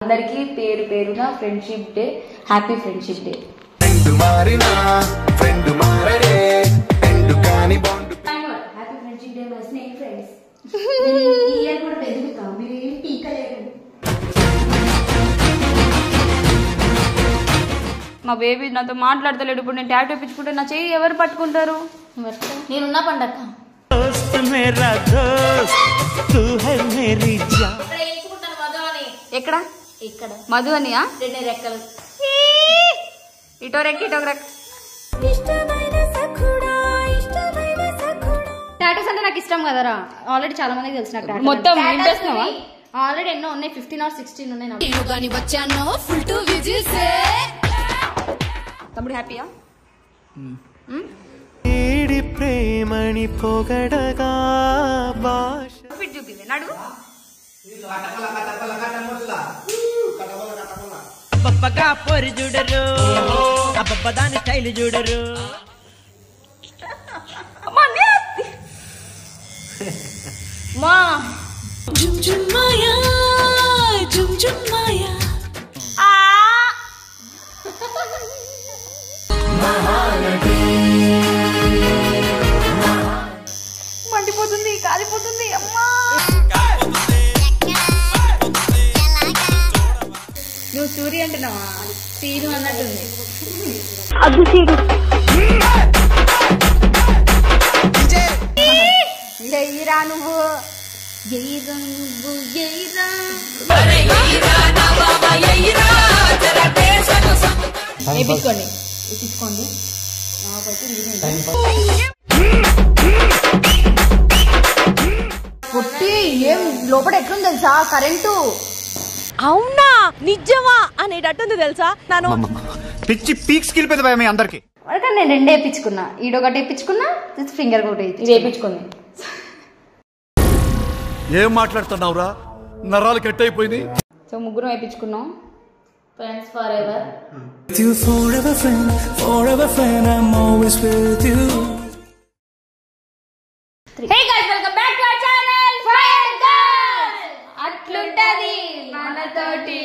అందరికీ పేరు పేరున friendship day, happy friendship day. Happy friendship day my snake friends. ఈ ఇయర్ కూడా పెరుగుతాం, మీరు ఏం పీకలేరు. మా బేబీ నాతో మాట్లాడతలేడు. ఇప్పుడు నేను టాటూ ఇప్పించుకుంటే నా చెయ్యి ఎవరు పట్టుకుంటారు? నేనున్నా పండక్క. ఎక్కడ? ఇక్కడ మధు అనియా? రెక్కలు ఇటో రెక్క ఇటో రెక్క. టాటూస్ అంటే నాకు ఇష్టం కదరా, ఆల్రెడీ చాలా మందికి తెలిసిన. మొత్తం ఆల్రెడీ ఎన్నో ఉన్నాయి, 15 or 16 ఉన్నాయి. తమ్ముడు హ్యాపీయా? ప్రేమని పొగడగా చూపి నడు. అబ్బబ్బగా పొరి చూడరు, అబ్బబ్బ దాని స్టైల్ చూడరు. మా జుమ్ జుమ్ మాయా, జుమ్ జుమ్ మాయా. మండిపోతుంది, కాలిపోతుంది. అమ్మా నువ్వు సూర్య అంటున్నావా? సీను అన్నట్టుంది. అది సీను. ఎయిరా నువ్వు, ఎయిరా నువ్వు, ఎయిరా. వేపించుకోండి, వేపించుకోండి. పుట్టి ఏం లోపల ఎట్లుంది తెలుసా కరెంటు? అవునా నిజమా అనేటట్టుంది తెలుసా? నాను పిచ్చి పీక్స్ కిలిపోయింది భయ మీ అందరికి. నేను రెండే వేయించుకున్నా, ఈడొకటి వేయించుకున్నా, ఫింగర్ ఒకటి వేయించుకుంది. ఏం మాట్లాడుతున్నావురా, నరాలు కట్ అయిపోయింది. సో ముగ్గురు వేయించుకున్నాం. Friends forever. Hey guys, welcome back to our channel Fire Girls. అట్లుంటది మనతోటి.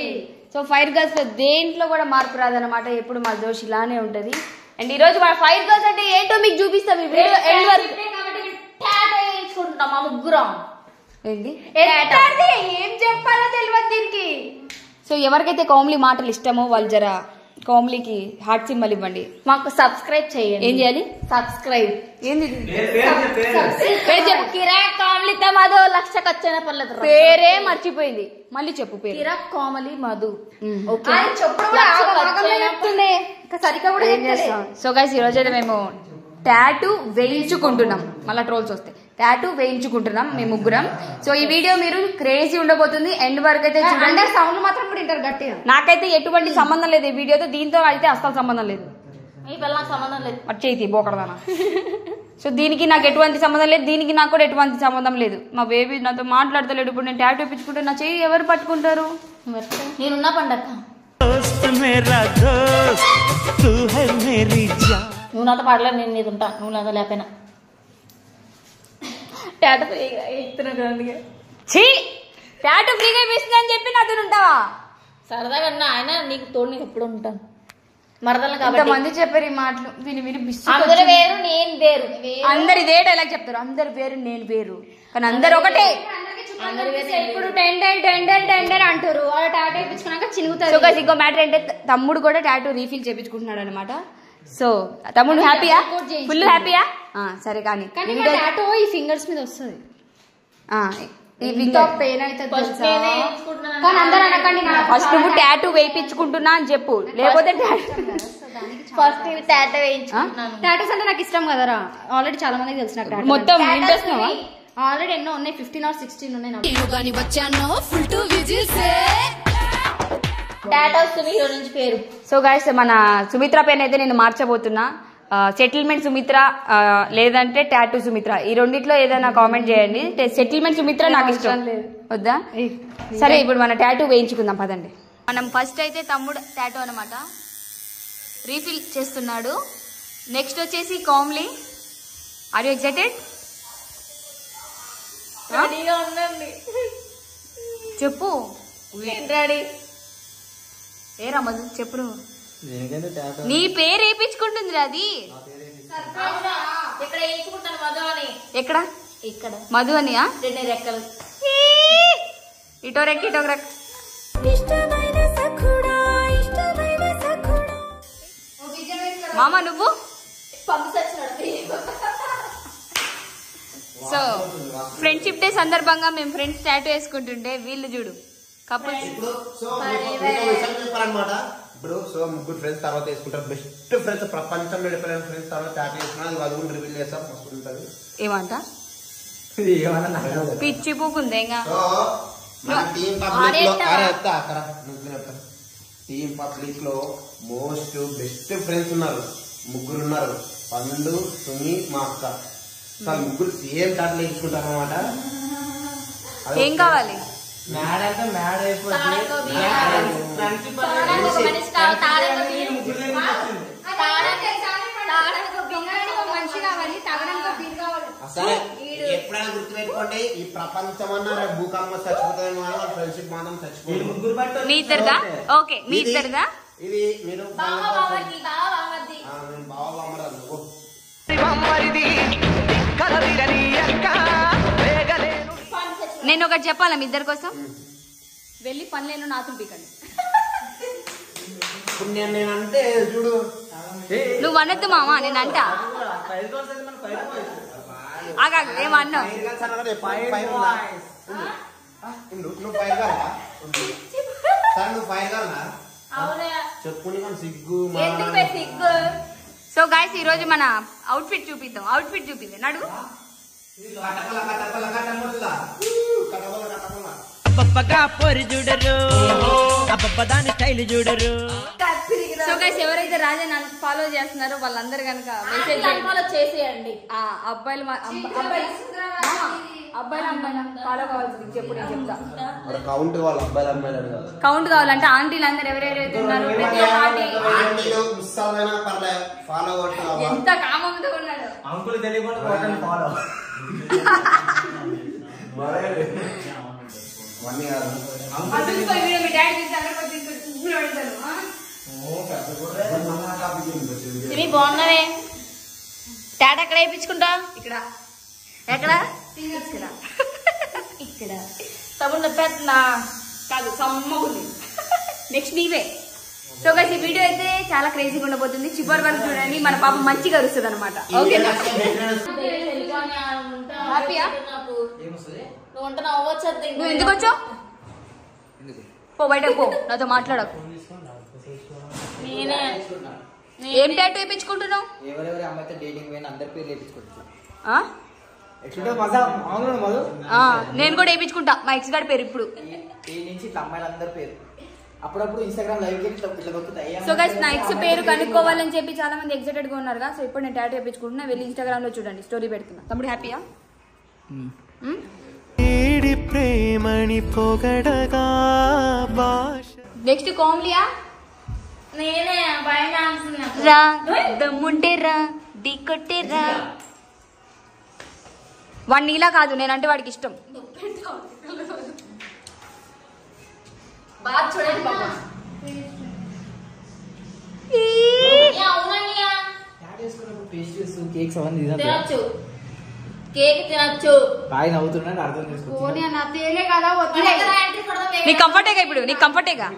సో ఫైర్ గర్ల్స్ లో దేంట్లో కూడా మార్పు రాదన్నమాట, ఎప్పుడు మా జోష్ ఇలానే ఉంటది. అండ్ ఈ రోజు మన ఫైర్ గర్ల్స్ అంటే ఏంటో మీకు చూపిస్తాం. ఈ వీడియో ఎండ్ వరకు వేయించుకుంటున్నాం మా ముగ్గురం. ఏంటి ఏం చెప్పాలో తెలియదు దీనికి. సో ఎవరికైతే కోమ్లీ మాటలు ఇష్టమో వాళ్ళు జర కోమ్లీకి హార్ట్ సింబల్ ఇవ్వండి. మాకు సబ్స్క్రైబ్ చేయండి. ఏం చేయాలి? సబ్స్క్రైబ్. ఏంది కిరాక్ కోమలితో మధు. లక్షకు వచ్చిన పర్లేదు, పేరే మర్చిపోయింది. మళ్ళీ చెప్పు పేరు. కిరాక్ కోమలి మధు. సో గైస్ ఈ రోజు అయితే మేము టాటూ వేయించుకుంటున్నాం. మళ్ళీ ట్రోల్స్ వస్తాయి. టాటూ వేయించుకుంటున్నాం మేము ముగ్గురం. సో ఈ వీడియో మీరు క్రేజీ ఉండబోతుంది. ఎండ్ వరకు అయితే చూడండి. సౌండ్ మాత్రం కూడా ఇంటర్ గట్టిగా. నాకైతే ఎటువంటి సంబంధం లేదు ఈ వీడియోతో, దీంతో అయితే అస్సలు సంబంధం లేదు. ఈ పిల్లలకు సంబంధం లేదు. వచ్చేది బోకడదానా. సో దీనికి నాకు ఎటువంటి సంబంధం లేదు, దీనికి నాకు కూడా ఎటువంటి సంబంధం లేదు. మా బేబీ నాతో మాట్లాడతలేడు. ఇప్పుడు నేను టాటూ ఇప్పించుకుంటే నా చెయ్యి ఎవరు పట్టుకుంటారు? నేనున్నా పండక్క. నువ్వు నాతో పాడలేదు, నేను నీది ఉంటా. నువ్వు నాతో లేకపోయినా టాటూ ఫ్రీగా ఇప్పిస్తుందని చెప్పి నాతో ఉంటావా? సరదాగా ఆయన నీకు తోడు, నీకు ఎప్పుడు ఉంటాను. మరదలు కాబట్టి మంది చెప్పారు ఈ మాటలు విని విని. అందరు వేరు నేను వేరు. అందరు ఇదే డైలాగ్ చెప్తారు, అందరు వేరు నేను వేరు, కానీ అందరు ఒకటే. ఇప్పుడు టెండర్ అంటారు, వాళ్ళు టాటూ వేయించుకున్నాక చినుగుతారు. ఇంకో మ్యాటర్ ఏంటంటే తమ్ముడు కూడా టాటూ రీఫిల్ చేయించుకుంటున్నాడు అనమాట. సో తమ్ముడు హ్యాపీయా? ఫుల్ హ్యాపీయా? సరే కానీ టాటూ ఈ ఫింగర్స్ మీద వస్తుంది. ఫస్ట్ నువ్వు టాటూ వేయించుకుంటున్నా అని చెప్పు, లేకపోతే టాటూస్ అంటే నాకు ఇష్టం కదరా, ఆల్రెడీ చాలా మందికి తెలిసిన. మొత్తం ఆల్రెడీ ఎన్నో ఉన్నాయి, 15 or 16 ఉన్నాయి. సో గైస్ మన సుమిత్ర పేరు అయితే నేను మార్చబోతున్నా. సెటిల్మెంట్ సుమిత్ర లేదంటే టాటూ సుమిత్ర, ఈ రెండిట్లో ఏదైనా కామెంట్ చేయండి. సెటిల్మెంట్ సుమిత్ర నాకు ఇష్టం వద్దా? సరే ఇప్పుడు మన టాటూ వేయించుకుందాం పదండి. మనం ఫస్ట్ అయితే తమ్ముడు టాటూ అనమాట రీఫిల్ చేస్తున్నాడు. నెక్స్ట్ వచ్చేసి కోమ్లీ. Are you excited? చెప్పు. రెడీ ఏరా మధు చెప్పు నువ్వు. నీ పేరు వేయించుకుంటుంది అది. ఇక్కడ వేయించుకుంటాను మధు అని. ఎక్కడ? ఇక్కడ మధు అనియా? 2 రెక్కలు. ఇటో రెక్క ఇటో రెక్క. మామ నువ్వు సో ఫ్రెండ్షిప్ డే సందర్భంగా మేము ఫ్రెండ్స్ టాటూ వేసుకుంటుంటే వీళ్ళు చూడు కపుల్స్. ఇప్పుడు సో ముగ్గురు ఫ్రెండ్స్ తర్వాత వేసుకుంటారు. బెస్ట్ ఫ్రెండ్స్ ప్రపంచంలో డిఫరెంట్ ఫ్రెండ్స్ తర్వాత టాటూ వేసుకున్నా అది కూడా రివీల్ చేస్తాం. మస్తు ఉంటుంది. ఏమంట పిచ్చి పూకుంది ఇంకా. టీమ్ పబ్లిక్ లో మోస్ట్ బెస్ట్ ఫ్రెండ్స్ ఉన్నారు. ముగ్గురు ఉన్నారు. పండు, సుమి, మా అక్క. ముగ్గురు సేమ్ టాటూ వేసుకుంటారు అనమాట. ఏం కావాలి? మ్యాడ్ అంటే మ్యాడ్ అసలు ఎప్పుడైనా గుర్తుపెట్టుకోండి, ఈ ప్రపంచం అన్న భూకంపం చచ్చిపోతాయేమో అని వాళ్ళ ఫ్రెండ్షిప్ మాత్రం చచ్చిపోతుంది. మీ ఇద్దరుదా? ఓకే మీ ఇద్దరుదా? ఇది మీరు నేను ఒకటి చెప్పాలా మీ ఇద్దరి కోసం? వెళ్ళి పనులేను నాతో పీకండి. నేనంటే చూడు నువ్వు అనొద్దు మామ, నేను అంటా. ఆగాగు ఏమన్నా నువ్వు ఫైర్ కాదా చెప్పు. సిగ్గు. సో గైస్ ఈ రోజు మన అవుట్ఫిట్ చూపిద్దాం. అవుట్ఫిట్ చూపిద్దాం నడుగు. సో గైస్ ఎవరైతే రాజా ఫాలో చేస్తున్నారో వాళ్ళందరూ కనుక మెసేజ్ చేసేయండి. అబ్బాయిలు అబ్బాయిలు ఫాలో కావాల్సింది చెప్పు, నేను చెప్తా. కౌంట్ కావాలంటే ఆంటీలు అందరు ఎవరెవరైతే ఉన్నారు ప్రతి ఒక్క ఆంటీ ఎంత కామంతో ఉన్నాడు. అంకుల్ తెలియకుండా ఫాలో బాగున్నావే. టాటా ఎక్కడ వేయించుకుంటా? ఇక్కడ. ఎక్కడ? ఇక్కడ తమ్ముడు పెద్ద కాదు సమ్మగుంది. నెక్స్ట్ నీవే. సో గైస్ ఈ వీడియో అయితే చాలా క్రేజీగా ఉండబోతుంది. చివరి వరకు చూడండి. మన పాప మంచిగా అరుస్తుంది అనమాట. ఓకేనా? హ్యాపీయా? నువ్వు ఎందుకు వచ్చావు? పో బయటకు పో, నాతో మాట్లాడకు. ఏం టాటూ వేయించుకుంటున్నావు? నేను కూడా వేయించుకుంటా. మా ఎక్స్ గారి పేరు ఇప్పుడు. సో గైస్ నా ఎక్స్ పేరు కనుక్కోవాలని చెప్పి చాలా మంది ఎక్సైటెడ్ గా ఉన్నారు కదా. సో ఇప్పుడు నేను టాటూ వేయించుకుంటున్నా. వెళ్ళి ఇన్స్టాగ్రామ్ లో చూడండి, స్టోరీ పెడుతున్నా. తమ్ముడు హ్యాపీయా? నెక్స్ట్ కోమ్లియా? నేనే రా దమ్ముంటే రా ఢీ కొట్టే రా. వాడు నీలా కాదు, నేనంటే వాడికి ఇష్టం. బాగా చూడండి కేక్ తినచ్చు. బాగా నవ్వుతున్నాడు అర్థం చేసుకో. నీ కంఫర్టేగా ఇప్పుడు? నీ కంఫర్టేగా?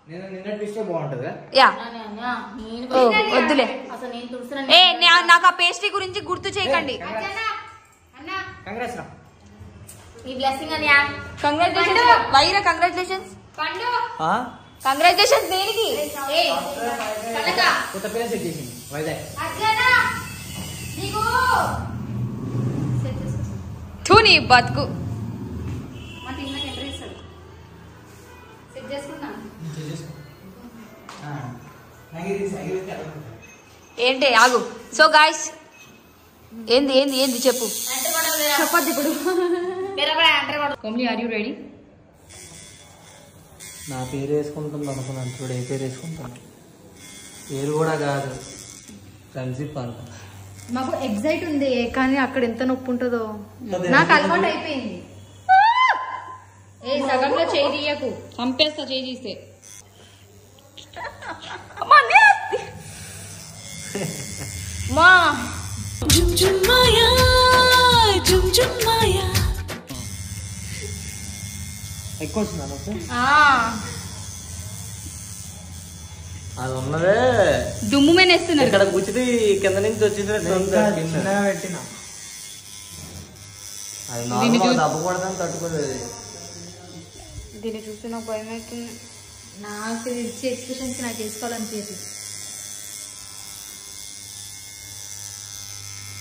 నేను నిన్న ట్విస్టే బాగుంటది. యా వద్దులే. అసలు నేను తుడుస్తున్నా. నాకు ఆ పేస్ట్రీ గురించి గుర్తు చేయకండి. కంగ్రాట్స్ రా. ఈ బ్లెస్సింగ్ అనియా. కంగ్రాచులేషన్స్ వైరా. కంగ్రాచులేషన్స్ పండు. కంగ్రాచులేషన్స్ దేనికి? కొత్త పేరు సెట్ చేసింది వైజాగ్. తూ నీ బతుకు. ఏంటి ఆగు. సో గాయ్స్ ఏంది ఏంది ఏంది చెప్పు. చెప్పద్దు ఇప్పుడు. Are you ready? నా పేరు వేసుకుంటుంది అనుకున్నాను. చూడు ఏ పేరు వేసుకుంటాను. పేరు కూడా కాదు, ఫ్రెండ్షిప్ అంట. మాకు ఎగ్జైట్ ఉంది కానీ అక్కడ ఎంత నొప్పి ఉంటుందో నాకు అలవాటు అయిపోయింది. ఏ సగంలో చేయి తీయకు, చంపేస్తా చేయి తీస్తే. మా ఎక్కువ వచ్చిందా నొప్పి? ఆ, అది ఉన్నదే దుమ్ము మీద వేస్తున్నారు. ఇక్కడ కూర్చుని కింద నుంచి వచ్చేసినట్టు చిన్నగా పెట్టిన అది నార్మల్ దెబ్బ కొడతాను తట్టుకోలేదు. దీన్ని చూస్తే నాకు భయం అవుతుంది. నాకు ఇది ఇచ్చే ఎక్స్ప్రెషన్స్ నాకు వేసుకోవాలనిపించదు.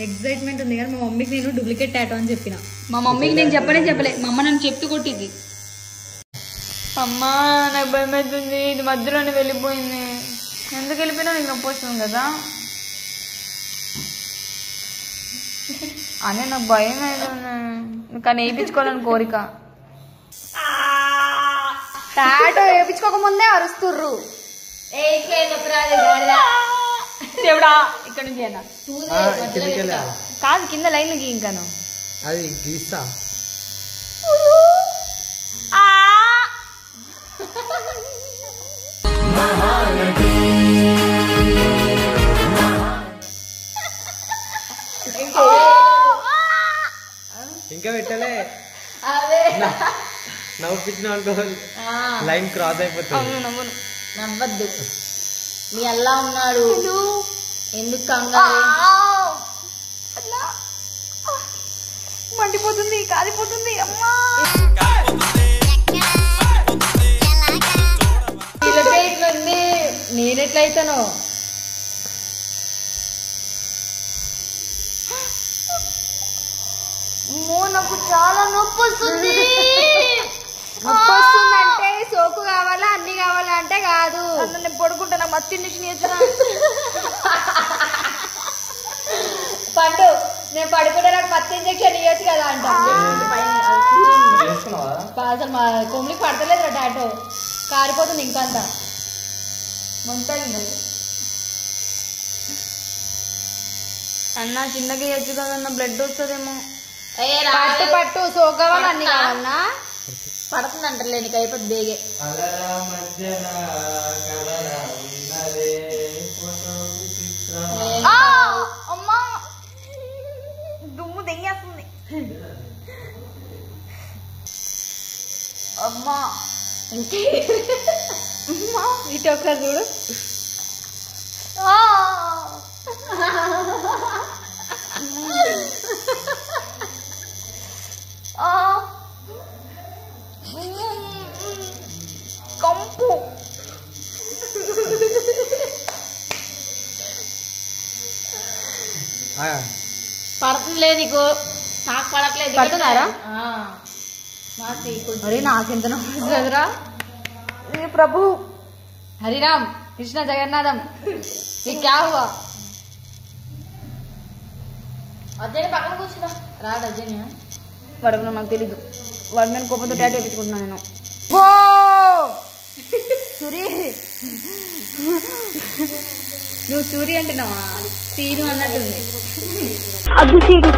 ఎక్సైట్మెంట్ ఉంది కానీ మా మమ్మీకి నేను డూప్లికేట్ టాటూ అని చెప్పిన. మా మమ్మీకి నేను చెప్పలే. మా అమ్మ నన్ను చెప్తూ కొట్టింది. అమ్మా నాకు భయం అవుతుంది, ఇది మధ్యలోనే వెళ్ళిపోయింది. ఎందుకు వెళ్ళిపోయినా నీకు నొప్పి వస్తుంది కదా అనే నాకు భయం అవుతుంది. కానీ వేయించుకోవాలని కోరిక. టాటో వేయించుకోకముందే అరుస్తుర్రు. దేవుడా ఇక్కడ నుంచి అన్న కాదు కింద లైన్ గీ ఇంకాను అది గీస్తా. ఇంకా పెట్టలే నవ్వుపించిన అనుకో లైన్ క్రాస్ అయిపోతుంది. నవ్వద్దు. నీ అల్లా ఉన్నాడు, ఎందుకు కంగారు? మండిపోతుంది, కాలిపోతుంది. అమ్మా ఇట్లుంది, నేనెట్లయితాను? నాకు చాలా నొప్పి వస్తుంది. నొప్పి వస్తుందంటే సోకు కావాలా అన్ని కావాలా అంటే కాదు. నేను పడుకుంటా, నాకు మస్తు ఇంజక్షన్ చేస్తున్నా. పండు నేను పడుకుంటే నాకు మత్తు ఇంజక్షన్ ఇవ్వచ్చు కదా అంట. అసలు మా కొమ్మికి పడతలేదు టాటో, కారిపోతుంది ఇంకంత మంటది. అన్న చిన్నగా ఇవ్వచ్చు కదన్న, బ్లడ్ వస్తుందేమో. పట్టు సోకు కావాలా అన్ని కావాలన్నా పడుతుంది అంటారులే, నీకు అయిపోతుంది బేగే. అమ్మా దుమ్ము దెంగేస్తుంది. అమ్మా ఇటు ఒక్క చూడు. కంపు పడుతుందిలే నీకు, నాకు పడట్లేదు. పడుతున్నారా? నాకు అరే నాకెంత నమ్మరా. ప్రభు హరిరామ్ కృష్ణ జగన్నాథం ये क्या हुआ? అదే పక్కన కూర్చున్నా రాడు అజయ్. వాడు నాకు తెలీదు. వాడు నేను కోపంతో టాటూ వేయించుకుంటున్నాను నేను. సూరి నువ్వు సూరి అంటున్నావా? సీను అన్నట్టుంది. అది సీను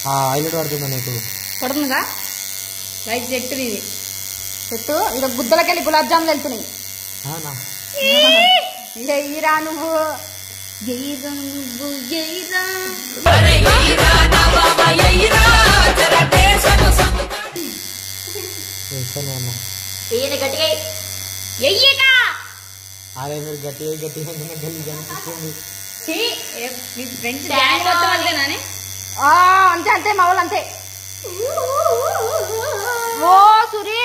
హైలైట్ పడుతుందా నీకు? పడుతుందిగా లైట్ చెట్టు ఇది చెట్టు. ఇక గుద్దలకెళ్ళి గులాబ్ జాములు వెళ్తున్నాయి. ఎయిరా నువ్వు, ఎయిరా నువ్వు, ఎయిరా. ఈయన గట్టిగా ఎయ్యగా అరే మీరు గట్టిగా గట్టిగా కనిపిస్తుంది. మీ ఫ్రెండ్స్ డాన్స్ మొత్తం అంతేనానే? అంతే అంతే మా వాళ్ళు అంతే. ఓ సురీ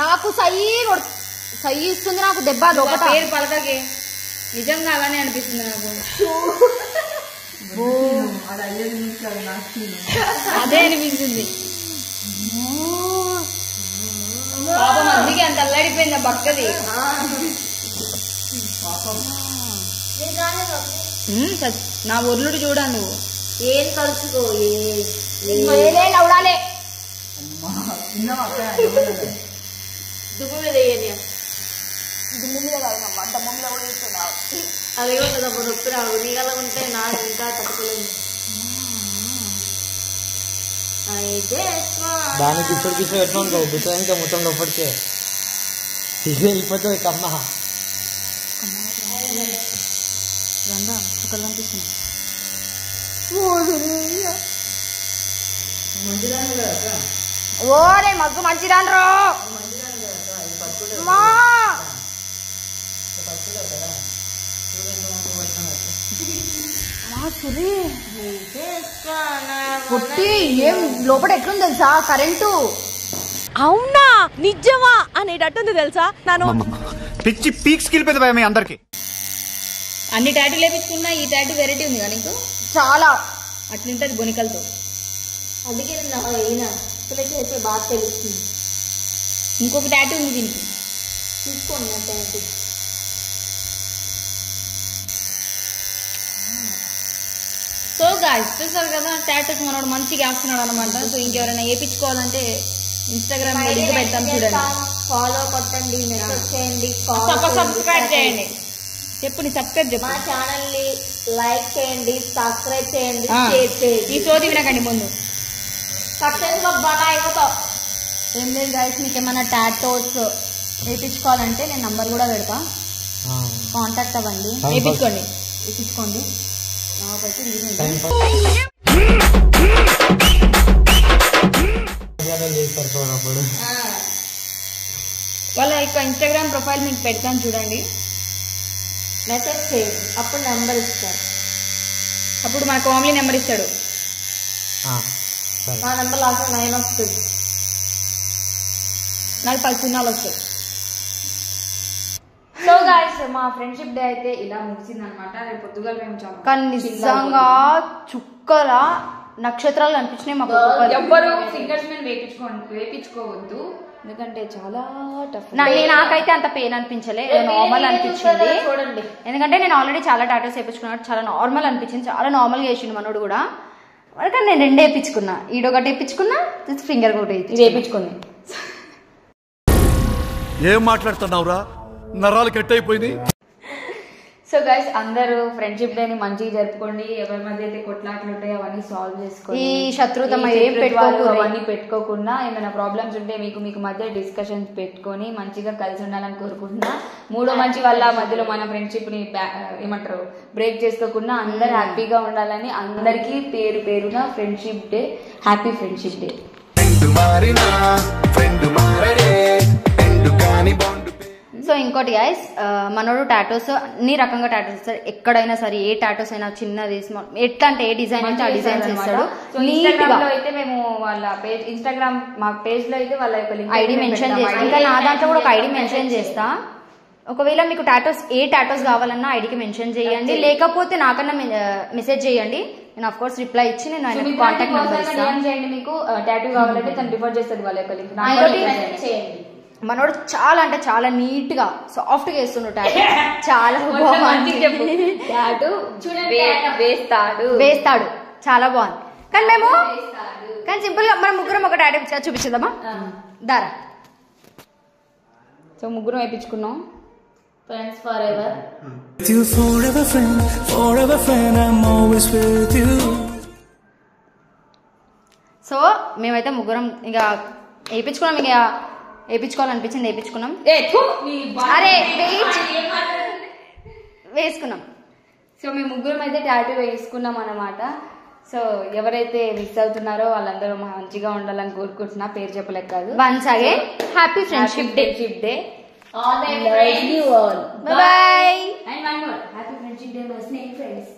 నాకు సై ఇస్తుంది, నాకు దెబ్బ దొంగ పేరు పలకకి. నిజంగా అలానే అనిపిస్తుంది నాకు. అదే అనిపిస్తుంది. పాపం అందుకే అంత అల్లాడిపోయింది ఆ బక్కది. నా ఒర్లుడు చూడాలి నువ్వు. ఏం కలుసుకో లౌడాలే దుమ్ము మీద వేయని అది కూడా నొప్పి రావు నీగల ఉంటే నాకు ఇంకా తట్టుకోలేదు. దానికి ఇప్పుడు ఎట్లా ఉంటావు బిడ్డ ఇంకా మొత్తం లోపలికే ఇది వెళ్ళిపోతుంది కమ్మ. ఓరే మగ్గు మంచిదాన్రో పుట్టి ఏం లోపల ఎట్లుంది తెలుసా కరెంటు. అవునా నిజమా అనేటట్టుంది తెలుసా. నన్ను పిచ్చి పీక్స్ వెళ్ళిపోయింది భయ మీ అందరికి. అన్ని టాటూ లేపించుకున్నా ఈ టాటూ వెరైటీ ఉంది కదా నీకు చాలా అట్లుంటది బొనికలతో. అందుకే అయినా చేస్తే బాగా తెలుస్తుంది. ఇంకొక టాటూ ఉంది దీనికి తీసుకోండి నా టాటూ. సో గాయ్స్ చూసారు కదా టాటూస్ మనోడు మంచిగా వేస్తున్నాడు అనమాట. సో ఇంకెవరైనా వేయించుకోవాలంటే ఇన్స్టాగ్రామ్ లో లింక్ పెడతాం చూడండి. ఫాలో కొట్టండి, మెసేజ్ చేయండి, సబ్స్క్రైబ్ చేయండి. చెప్పు నీ సబ్స్క్రైబ్ చెప్పు. మా ఛానల్ ని లైక్ చేయండి, సబ్స్క్రైబ్ చేయండి, షేర్ చేయండి. ఈ సోది వినకండి ముందు. సక్సెస్ లో బాగా అయిపోతాం. ఏం లేదు గాయ్స్ మీకు ఏమైనా టాటోస్ వేయించుకోవాలంటే నేను నంబర్ కూడా పెడతా, కాంటాక్ట్ అవ్వండి. వేయించుకోండి. వాళ్ళ యొక్క ఇన్స్టాగ్రామ్ ప్రొఫైల్ మీకు పెడతాను చూడండి. మెసేజ్ చేయండి, అప్పుడు నెంబర్ ఇస్తారు. అప్పుడు మన కామ్లీ నెంబర్ ఇస్తాడు. మా నెంబర్ లాస్ట్ 9 వస్తుంది. నాకు 10 సున్నాలు వస్తాయి. సో గాయ్స్ మా ఫ్రెండ్షిప్ డే అయితే ఇలా ముగిసింది అనమాట. రేపు పొద్దుగా మేము కానీ నిజంగా చుక్కల నక్షత్రాలు అనిపించినాయి మాకు. ఎవ్వరు ఫింగర్స్ మీద వేపించుకోవద్దు ఎందుకంటే చాలా టఫ్. నాకైతే అంత పెయిన్ అనిపించలే, నార్మల్ అనిపించింది. చూడండి ఎందుకంటే నేను ఆల్రెడీ చాలా టాటూస్ వేయించుకున్నాను, చాలా నార్మల్ అనిపించింది. చాలా నార్మల్ గా వేసిండు మనోడు కూడా. కానీ నేను 2 వేయించుకున్నా, ఈడొకటి వేయించుకున్నా, ఫింగర్ ఒకటి వేయించుకుంది. ఏం మాట్లాడుతున్నావురా, నరాలు కట్ అయిపోయింది. సో గైస్ అందరూ ఫ్రెండ్షిప్ డే ని మంచిగా జరుపుకోండి. ఎవరి మధ్య అయితే కొట్లాట్లు ఉంటాయి అవన్నీ సాల్వ్ చేసుకోండి. ఈ శత్రుత్వం అవన్నీ పెట్టుకోకుండా ఏమైనా ప్రాబ్లమ్స్ ఉంటే మీకు మధ్య డిస్కషన్స్ పెట్టుకొని మంచిగా కలిసి ఉండాలని కోరుకుంటున్నా. మూడో మంచి వాళ్ళ మధ్యలో మన ఫ్రెండ్షిప్ ని ఏమంటారు బ్రేక్ చేసుకోకుండా అందరు హ్యాపీగా ఉండాలని అందరికీ పేరు పేరున friendship day, happy friendship day. So ఇంకోటి గైస్ మనోడు టాటోస్ అన్ని రకంగా టాటోస్ ఇస్తాడు. ఎక్కడైనా సరే ఏ టాటోస్ అయినా చిన్నది స్మాల్ ఎట్లా అంటే ఏ డిజైన్ అంటే ఆ డిజైన్స్ ఇస్తాడు. అయితే మేము వాళ్ళ పేజ్ ఇన్స్టాగ్రామ్ మా పేజ్ లో అయితే వాళ్ళ యొక్క ఐడి మెన్షన్ చేస్తాం. ఇంకా నా దాంట్లో కూడా ఒక ఐడి మెన్షన్ చేస్తా. ఒకవేళ మీకు టాటోస్ ఏ టాటోస్ కావాలన్నా ఐడికి మెన్షన్ చేయండి, లేకపోతే నాకన్నా మెసేజ్ చేయండి. నేను ఆఫ్ కోర్స్ రిప్లై ఇచ్చి నేను ఆయన కాంటాక్ట్ నెంబర్ ఇస్తాను. చేయండి మీకు టాటూ కావాలంటే తను రిఫర్ చేస్తుంది వాళ్ళ యొక్క లింక్ చేయండి. మనోడు చాలా అంటే చాలా నీట్ గా సాఫ్ట్ గా వేస్తున్నాడు టాటూ. చాలా బాగుంది. వేస్తాడు చాలా బాగుంది. కానీ సింపుల్ గా మనం ముగ్గురం ఒక టాటూ చూపించదామా దారా. సో ముగ్గురం వేయించుకున్నాం. Friends for ever. సో మేమైతే ముగ్గురం ఇక వేయించుకున్నాం. ఇక వేయించుకోవాలనిపించింది వేయించుకున్నాం. అరే వేసుకున్నాం. సో మేము ముగ్గురం అయితే టాటూ వేసుకున్నాం అన్నమాట. సో ఎవరైతే మిస్ అవుతున్నారో వాళ్ళందరూ మంచిగా ఉండాలని కోరుకుంటున్నా. పేరు చెప్పలేక కాదు. Once again happy friendship day. Love you all. Bye bye. And one more. Happy Friendship Day, my snake friends.